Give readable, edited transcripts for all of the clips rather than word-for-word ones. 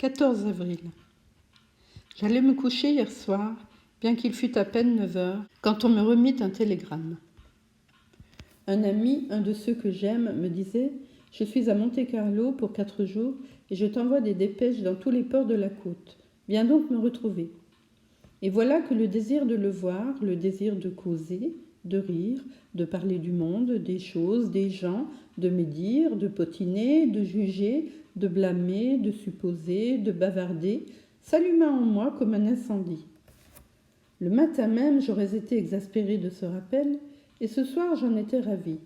14 avril. J'allais me coucher hier soir, bien qu'il fût à peine 9 heures, quand on me remit un télégramme. Un ami, un de ceux que j'aime, me disait « Je suis à Monte-Carlo pour 4 jours et je t'envoie des dépêches dans tous les ports de la côte. Viens donc me retrouver. » Et voilà que le désir de le voir, le désir de causer, de rire, de parler du monde, des choses, des gens, de médire, de potiner, de juger, de blâmer, de supposer, de bavarder, s'alluma en moi comme un incendie. Le matin même, j'aurais été exaspérée de ce rappel, et ce soir, j'en étais ravie.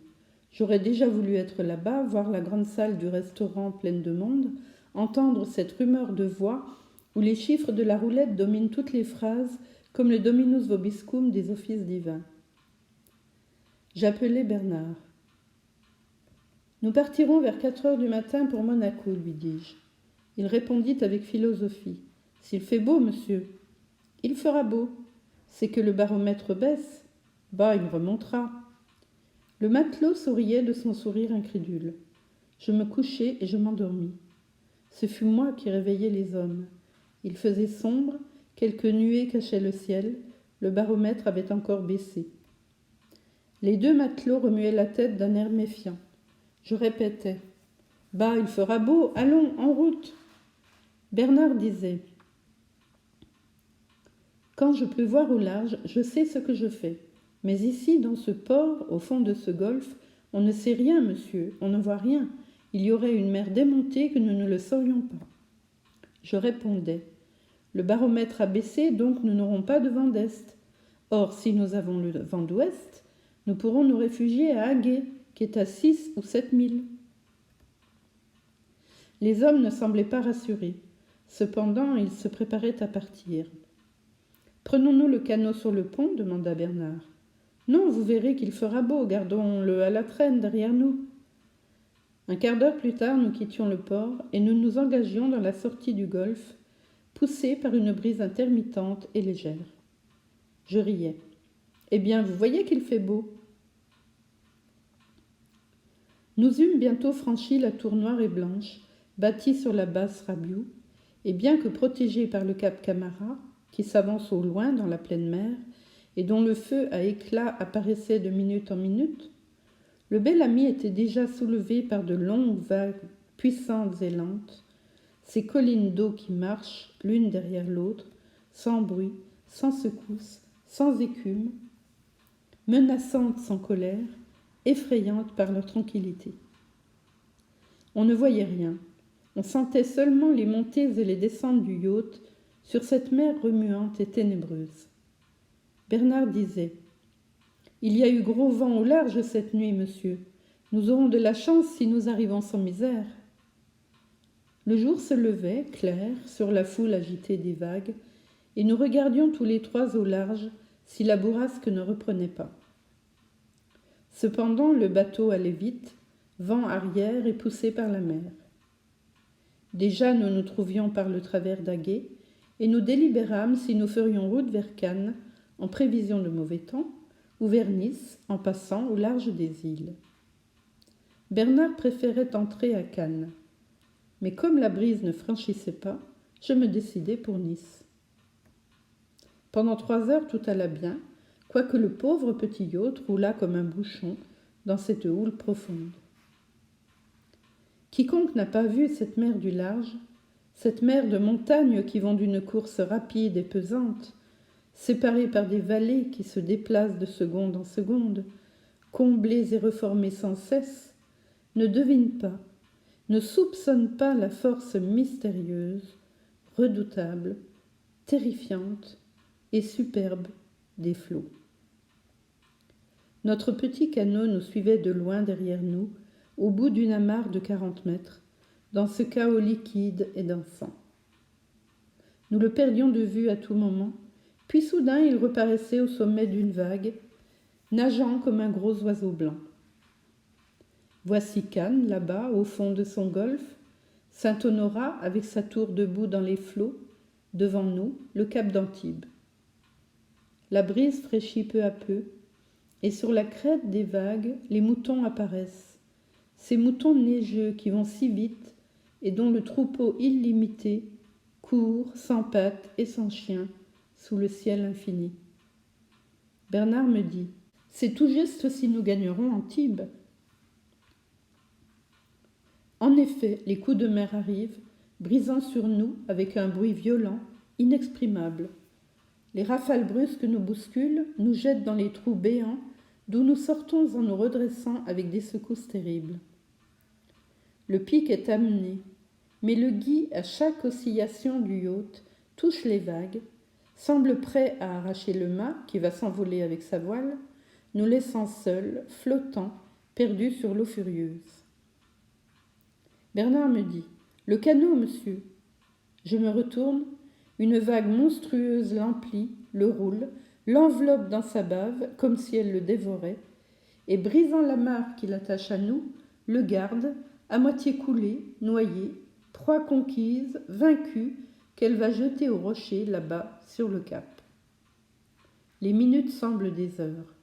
J'aurais déjà voulu être là-bas, voir la grande salle du restaurant pleine de monde, entendre cette rumeur de voix où les chiffres de la roulette dominent toutes les phrases, comme le dominus vobiscum des offices divins. J'appelai Bernard. « Nous partirons vers 4 heures du matin pour Monaco, lui dis-je. Il répondit avec philosophie. « S'il fait beau, monsieur. »« Il fera beau. C'est que le baromètre baisse. Bah, il remontera. » Le matelot souriait de son sourire incrédule. Je me couchai et je m'endormis. Ce fut moi qui réveillai les hommes. Il faisait sombre, quelques nuées cachaient le ciel, le baromètre avait encore baissé. Les 2 matelots remuaient la tête d'un air méfiant. Je répétais « Bah, il fera beau, allons, en route !» Bernard disait « Quand je peux voir au large, je sais ce que je fais. Mais ici, dans ce port, au fond de ce golfe, on ne sait rien, monsieur, on ne voit rien. Il y aurait une mer démontée que nous ne le saurions pas. » Je répondais « Le baromètre a baissé, donc nous n'aurons pas de vent d'est. Or, si nous avons le vent d'ouest, nous pourrons nous réfugier à Aguet, qui est à 6 ou 7 milles. » Les hommes ne semblaient pas rassurés. Cependant, ils se préparaient à partir. « Prenons-nous le canot sur le pont ?» demanda Bernard. « Non, vous verrez qu'il fera beau, gardons-le à la traîne derrière nous. » Un quart d'heure plus tard, nous quittions le port et nous nous engagions dans la sortie du golfe, poussés par une brise intermittente et légère. Je riais. « Eh bien, vous voyez qu'il fait beau. » Nous eûmes bientôt franchi la tour noire et blanche, bâtie sur la basse Rabiou, et bien que protégée par le cap Camara, qui s'avance au loin dans la pleine mer, et dont le feu à éclats apparaissait de minute en minute, le bel ami était déjà soulevé par de longues vagues puissantes et lentes, ces collines d'eau qui marchent l'une derrière l'autre, sans bruit, sans secousse, sans écume, menaçantes sans colère, effrayantes par leur tranquillité. On ne voyait rien, on sentait seulement les montées et les descentes du yacht sur cette mer remuante et ténébreuse. Bernard disait « Il y a eu gros vent au large cette nuit, monsieur. Nous aurons de la chance si nous arrivons sans misère. » Le jour se levait, clair, sur la foule agitée des vagues, et nous regardions tous les 3 au large si la bourrasque ne reprenait pas. Cependant, le bateau allait vite, vent arrière et poussé par la mer. Déjà, nous nous trouvions par le travers d'Aguet, et nous délibérâmes si nous ferions route vers Cannes, en prévision de mauvais temps, ou vers Nice, en passant au large des îles. Bernard préférait entrer à Cannes, mais comme la brise ne franchissait pas, je me décidai pour Nice. Pendant 3 heures, tout alla bien, quoique le pauvre petit yacht roulât comme un bouchon dans cette houle profonde. Quiconque n'a pas vu cette mer du large, cette mer de montagnes qui vont d'une course rapide et pesante, séparées par des vallées qui se déplacent de seconde en seconde, comblées et reformées sans cesse, ne devine pas, ne soupçonne pas la force mystérieuse, redoutable, terrifiante et superbe des flots. Notre petit canot nous suivait de loin derrière nous, au bout d'une amarre de 40 mètres, dans ce chaos liquide et dansant. Nous le perdions de vue à tout moment, puis soudain il reparaissait au sommet d'une vague, nageant comme un gros oiseau blanc. Voici Cannes, là-bas, au fond de son golfe, Saint-Honorat avec sa tour debout dans les flots, devant nous, le cap d'Antibes. La brise fraîchit peu à peu, et sur la crête des vagues, les moutons apparaissent, ces moutons neigeux qui vont si vite et dont le troupeau illimité court, sans pattes et sans chien, sous le ciel infini. Bernard me dit, c'est tout juste si nous gagnerons Antibes. En effet, les coups de mer arrivent, brisant sur nous avec un bruit violent, inexprimable. Les rafales brusques nous bousculent, nous jettent dans les trous béants, d'où nous sortons en nous redressant avec des secousses terribles. Le pic est amené, mais le gui, à chaque oscillation du yacht, touche les vagues, semble prêt à arracher le mât qui va s'envoler avec sa voile, nous laissant seuls, flottants, perdus sur l'eau furieuse. Bernard me dit, « Le canot, monsieur !» Je me retourne, une vague monstrueuse l'emplit, le roule, l'enveloppe dans sa bave, comme si elle le dévorait, et brisant l'amarre qui l'attache à nous, le garde, à moitié coulé, noyé, proie conquise, vaincue, qu'elle va jeter au rocher, là-bas, sur le cap. Les minutes semblent des heures.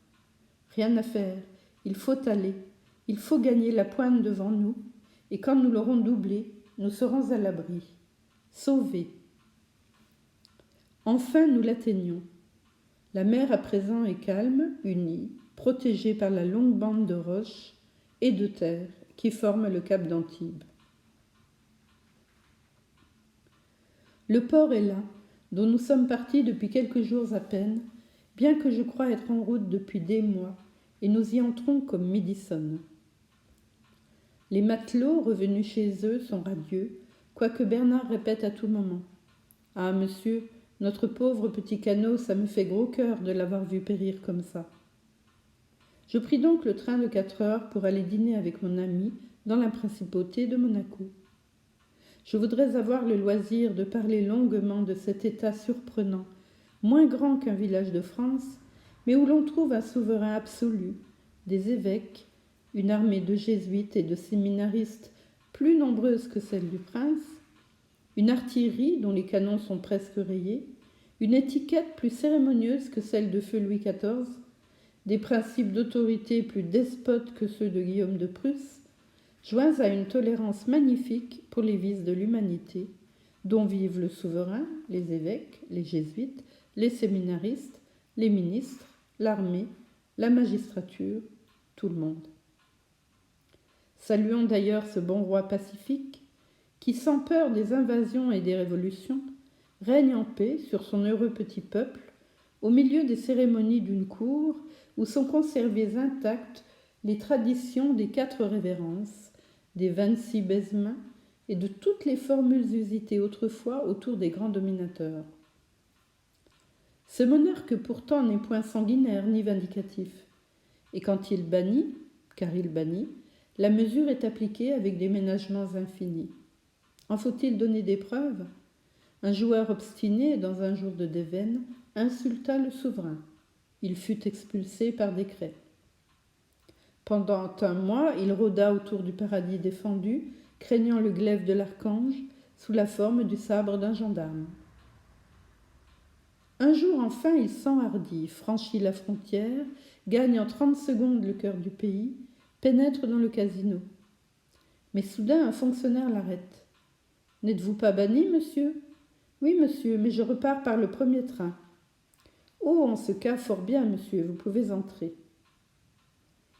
Rien à faire, il faut aller, il faut gagner la pointe devant nous, et quand nous l'aurons doublée, nous serons à l'abri, sauvés. Enfin, nous l'atteignons. La mer à présent est calme, unie, protégée par la longue bande de roches et de terre qui forment le cap d'Antibes. Le port est là, dont nous sommes partis depuis quelques jours à peine, bien que je crois être en route depuis des mois, et nous y entrons comme midi sonne. Les matelots revenus chez eux sont radieux, quoique Bernard répète à tout moment. « Ah, monsieur, notre pauvre petit canot, ça me fait gros cœur de l'avoir vu périr comme ça. » Je pris donc le train de 4 heures pour aller dîner avec mon ami dans la principauté de Monaco. Je voudrais avoir le loisir de parler longuement de cet état surprenant, moins grand qu'un village de France, mais où l'on trouve un souverain absolu, des évêques, une armée de jésuites et de séminaristes plus nombreuse que celle du prince, une artillerie dont les canons sont presque rayés, une étiquette plus cérémonieuse que celle de feu Louis XIV, des principes d'autorité plus despotes que ceux de Guillaume de Prusse, joints à une tolérance magnifique pour les vices de l'humanité, dont vivent le souverain, les évêques, les jésuites, les séminaristes, les ministres, l'armée, la magistrature, tout le monde. Saluons d'ailleurs ce bon roi pacifique, qui, sans peur des invasions et des révolutions, règne en paix sur son heureux petit peuple, au milieu des cérémonies d'une cour où sont conservées intactes les traditions des 4 révérences, des 26 baisements et de toutes les formules usitées autrefois autour des grands dominateurs. Ce monarque pourtant n'est point sanguinaire ni vindicatif, et quand il bannit, car il bannit, la mesure est appliquée avec des ménagements infinis. En faut-il donner des preuves ? Un joueur obstiné, dans un jour de déveine, insulta le souverain. Il fut expulsé par décret. Pendant un mois, il rôda autour du paradis défendu, craignant le glaive de l'archange, sous la forme du sabre d'un gendarme. Un jour enfin, il s'enhardit, franchit la frontière, gagne en 30 secondes le cœur du pays, pénètre dans le casino. Mais soudain, un fonctionnaire l'arrête. « N'êtes-vous pas banni, monsieur ?»« Oui, monsieur, mais je repars par le premier train. »« Oh, en ce cas, fort bien, monsieur, vous pouvez entrer. »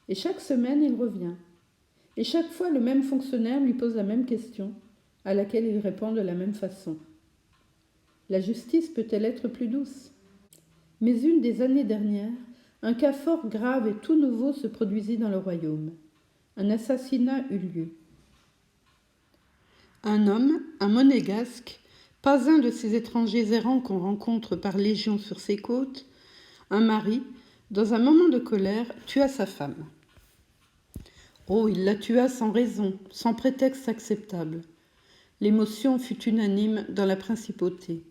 Et chaque semaine, il revient. Et chaque fois, le même fonctionnaire lui pose la même question, à laquelle il répond de la même façon. La justice peut-elle être plus douce ? Mais une des années dernières, un cas fort grave et tout nouveau se produisit dans le royaume. Un assassinat eut lieu. Un homme, un monégasque, pas un de ces étrangers errants qu'on rencontre par légion sur ces côtes, un mari, dans un moment de colère, tua sa femme. Oh, il la tua sans raison, sans prétexte acceptable. L'émotion fut unanime dans la principauté.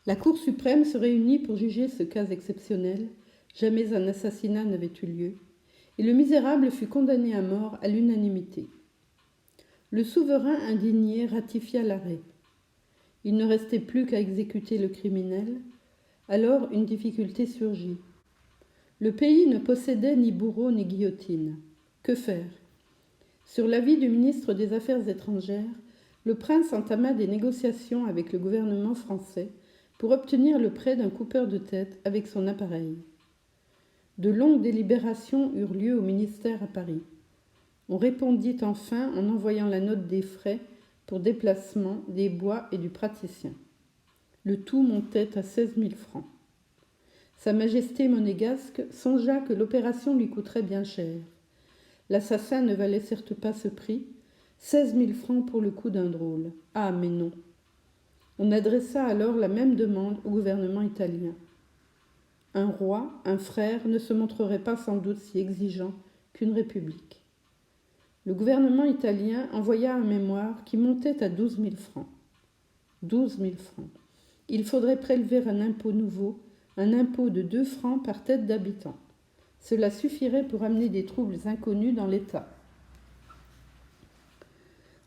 La Cour suprême se réunit pour juger ce cas exceptionnel. Jamais un assassinat n'avait eu lieu, et le misérable fut condamné à mort à l'unanimité. Le souverain indigné ratifia l'arrêt. Il ne restait plus qu'à exécuter le criminel. Alors une difficulté surgit. Le pays ne possédait ni bourreau ni guillotine. Que faire ? Sur l'avis du ministre des Affaires étrangères, le prince entama des négociations avec le gouvernement français pour obtenir le prêt d'un coupeur de tête avec son appareil. De longues délibérations eurent lieu au ministère à Paris. On répondit enfin en envoyant la note des frais pour déplacement, des bois et du praticien. Le tout montait à 16 000 francs. Sa Majesté monégasque songea que l'opération lui coûterait bien cher. L'assassin ne valait certes pas ce prix, 16 000 francs pour le coup d'un drôle. Ah, mais non. On adressa alors la même demande au gouvernement italien. Un roi, un frère, ne se montrerait pas sans doute si exigeant qu'une république. Le gouvernement italien envoya un mémoire qui montait à 12 000 francs. 12 000 francs. Il faudrait prélever un impôt nouveau, un impôt de 2 francs par tête d'habitant. Cela suffirait pour amener des troubles inconnus dans l'État.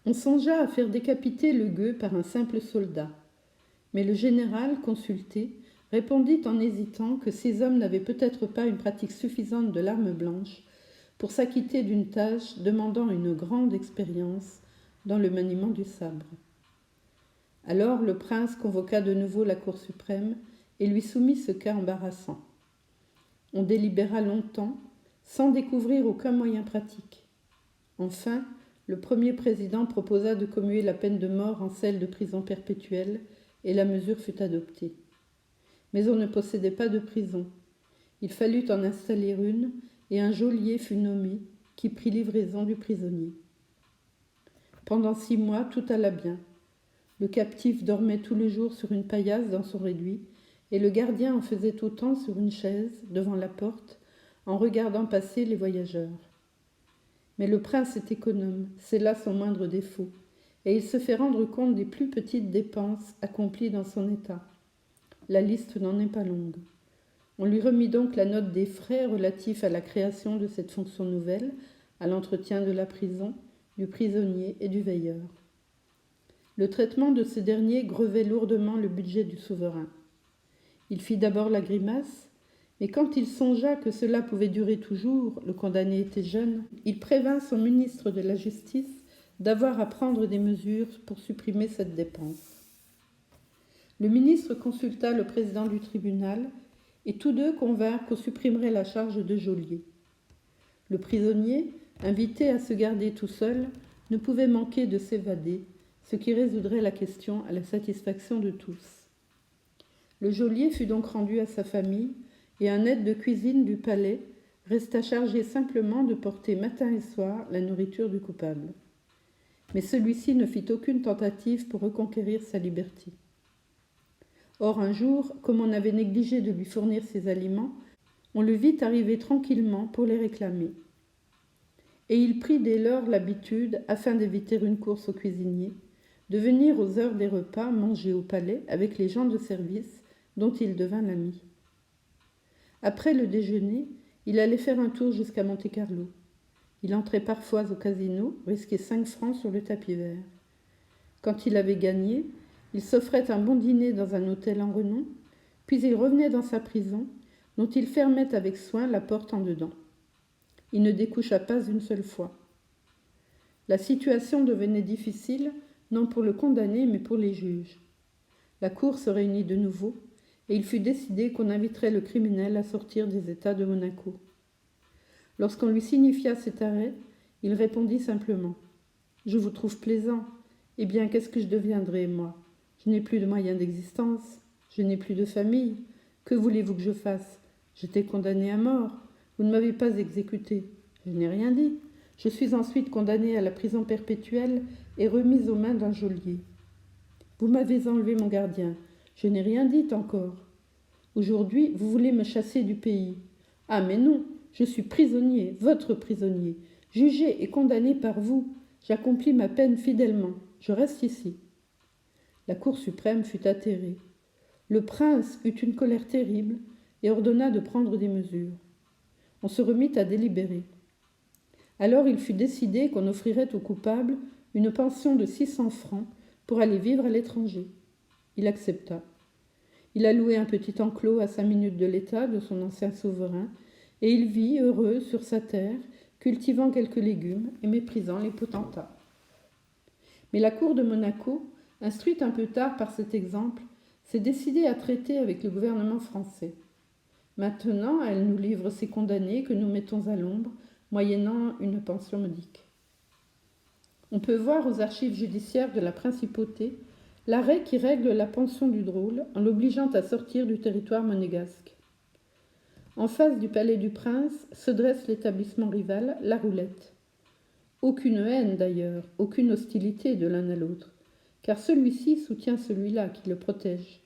On songea à faire décapiter le gueux par un simple soldat. Mais le général, consulté, répondit en hésitant que ces hommes n'avaient peut-être pas une pratique suffisante de l'arme blanche pour s'acquitter d'une tâche demandant une grande expérience dans le maniement du sabre. Alors le prince convoqua de nouveau la Cour suprême et lui soumit ce cas embarrassant. On délibéra longtemps, sans découvrir aucun moyen pratique. Enfin, le premier président proposa de commuer la peine de mort en celle de prison perpétuelle, et la mesure fut adoptée. Mais on ne possédait pas de prison. Il fallut en installer une, et un geôlier fut nommé, qui prit livraison du prisonnier. Pendant 6 mois, tout alla bien. Le captif dormait tout le jour sur une paillasse dans son réduit, et le gardien en faisait autant sur une chaise, devant la porte, en regardant passer les voyageurs. Mais le prince est économe, c'est là son moindre défaut, et il se fait rendre compte des plus petites dépenses accomplies dans son état. La liste n'en est pas longue. On lui remit donc la note des frais relatifs à la création de cette fonction nouvelle, à l'entretien de la prison, du prisonnier et du veilleur. Le traitement de ce dernier grevait lourdement le budget du souverain. Il fit d'abord la grimace, mais quand il songea que cela pouvait durer toujours, le condamné était jeune, il prévint son ministre de la Justice d'avoir à prendre des mesures pour supprimer cette dépense. Le ministre consulta le président du tribunal et tous deux convinrent qu'on supprimerait la charge de geôlier. Le prisonnier, invité à se garder tout seul, ne pouvait manquer de s'évader, ce qui résoudrait la question à la satisfaction de tous. Le geôlier fut donc rendu à sa famille et un aide de cuisine du palais resta chargé simplement de porter matin et soir la nourriture du coupable. Mais celui-ci ne fit aucune tentative pour reconquérir sa liberté. Or, un jour, comme on avait négligé de lui fournir ses aliments, on le vit arriver tranquillement pour les réclamer. Et il prit dès lors l'habitude, afin d'éviter une course au cuisinier, de venir aux heures des repas manger au palais avec les gens de service dont il devint l'ami. Après le déjeuner, il allait faire un tour jusqu'à Monte-Carlo. Il entrait parfois au casino, risquait 5 francs sur le tapis vert. Quand il avait gagné, il s'offrait un bon dîner dans un hôtel en renom, puis il revenait dans sa prison, dont il fermait avec soin la porte en dedans. Il ne découcha pas une seule fois. La situation devenait difficile, non pour le condamné, mais pour les juges. La cour se réunit de nouveau, et il fut décidé qu'on inviterait le criminel à sortir des États de Monaco. Lorsqu'on lui signifia cet arrêt, il répondit simplement « Je vous trouve plaisant. Eh bien, qu'est-ce que je deviendrai, moi ? Je n'ai plus de moyens d'existence. Je n'ai plus de famille. Que voulez-vous que je fasse ? J'étais condamné à mort. Vous ne m'avez pas exécuté. Je n'ai rien dit. Je suis ensuite condamné à la prison perpétuelle et remise aux mains d'un geôlier. Vous m'avez enlevé mon gardien. Je n'ai rien dit encore. Aujourd'hui, vous voulez me chasser du pays. Ah, mais non, je suis prisonnier, votre prisonnier, jugé et condamné par vous. J'accomplis ma peine fidèlement. Je reste ici. La Cour suprême fut atterrée. Le prince eut une colère terrible et ordonna de prendre des mesures. On se remit à délibérer. Alors il fut décidé qu'on offrirait au coupable une pension de 600 francs pour aller vivre à l'étranger. Il accepta. Il a loué un petit enclos à 5 minutes de l'état de son ancien souverain, et il vit heureux sur sa terre, cultivant quelques légumes et méprisant les potentats. Mais la cour de Monaco, instruite un peu tard par cet exemple, s'est décidée à traiter avec le gouvernement français. Maintenant, elle nous livre ces condamnés que nous mettons à l'ombre, moyennant une pension modique. On peut voir aux archives judiciaires de la Principauté l'arrêt qui règle la pension du drôle en l'obligeant à sortir du territoire monégasque. En face du palais du prince se dresse l'établissement rival, la Roulette. Aucune haine d'ailleurs, aucune hostilité de l'un à l'autre, car celui-ci soutient celui-là qui le protège.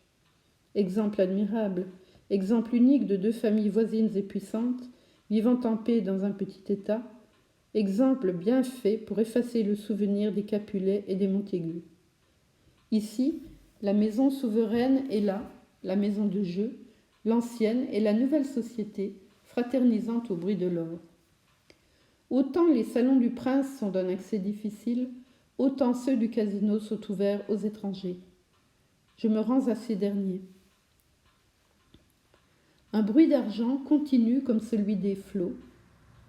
Exemple admirable, exemple unique de deux familles voisines et puissantes, vivant en paix dans un petit État, exemple bien fait pour effacer le souvenir des Capulet et des Montaigu. Ici, la maison souveraine est là, la maison de jeu, l'ancienne et la nouvelle société, fraternisant au bruit de l'or. Autant les salons du prince sont d'un accès difficile, autant ceux du casino sont ouverts aux étrangers. Je me rends à ces derniers. Un bruit d'argent continu comme celui des flots,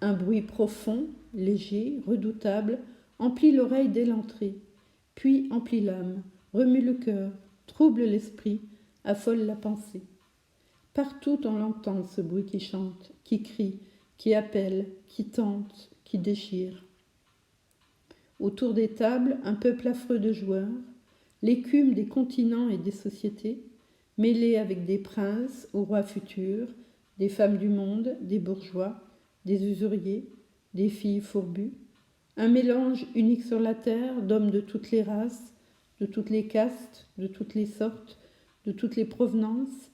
un bruit profond, léger, redoutable, emplit l'oreille dès l'entrée, puis emplit l'âme, remue le cœur, trouble l'esprit, affole la pensée. Partout on l'entend, ce bruit qui chante, qui crie, qui appelle, qui tente, qui déchire. Autour des tables, un peuple affreux de joueurs, l'écume des continents et des sociétés, mêlée avec des princes aux rois futurs, des femmes du monde, des bourgeois, des usuriers, des filles fourbues, un mélange unique sur la terre d'hommes de toutes les races, de toutes les castes, de toutes les sortes, de toutes les provenances,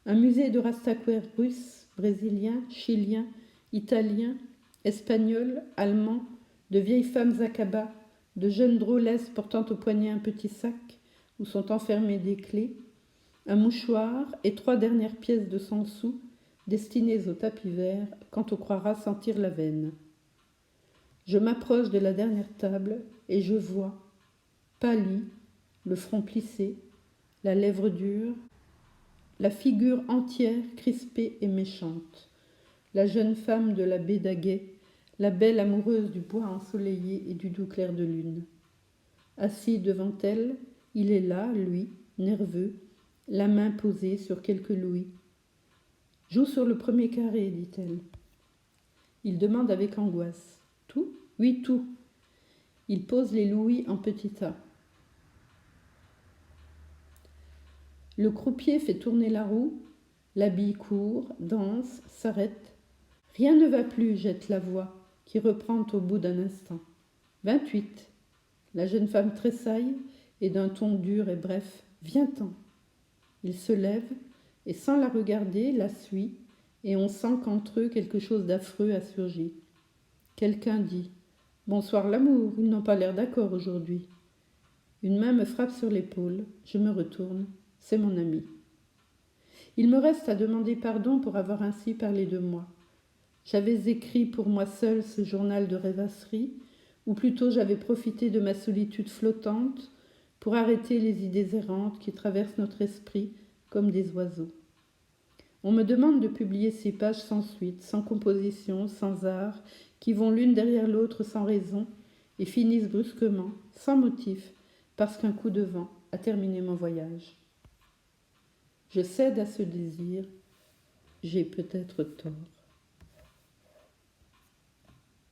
un musée de rastaquouères russes, brésiliens, chiliens, italiens, espagnols, allemands, de vieilles femmes à cabas, de jeunes drôlesses portant au poignet un petit sac où sont enfermées des clés, un mouchoir et 3 dernières pièces de 100 sous destinées au tapis vert quand on croira sentir la veine. Je m'approche de la dernière table et je vois, pâli, le front plissé, la lèvre dure, la figure entière crispée et méchante, la jeune femme de la baie d'Aguet, la belle amoureuse du bois ensoleillé et du doux clair de lune. Assis devant elle, il est là, lui, nerveux, la main posée sur quelques louis. « Joue sur le premier carré, dit-elle. Il demande avec angoisse. « Tout ? Oui, tout. » Il pose les louis en petits tas. Le croupier fait tourner la roue, la bille court, danse, s'arrête. Rien ne va plus, jette la voix, qui reprend au bout d'un instant. 28. La jeune femme tressaille et d'un ton dur et bref, viens-t'en. Il se lève et sans la regarder, la suit, et on sent qu'entre eux quelque chose d'affreux a surgi. Quelqu'un dit « Bonsoir l'amour, ils n'ont pas l'air d'accord aujourd'hui. » Une main me frappe sur l'épaule, je me retourne, c'est mon ami. Il me reste à demander pardon pour avoir ainsi parlé de moi. J'avais écrit pour moi seul ce journal de rêvasserie, ou plutôt j'avais profité de ma solitude flottante pour arrêter les idées errantes qui traversent notre esprit comme des oiseaux. On me demande de publier ces pages sans suite, sans composition, sans art, qui vont l'une derrière l'autre sans raison et finissent brusquement, sans motif, parce qu'un coup de vent a terminé mon voyage. Je cède à ce désir, j'ai peut-être tort.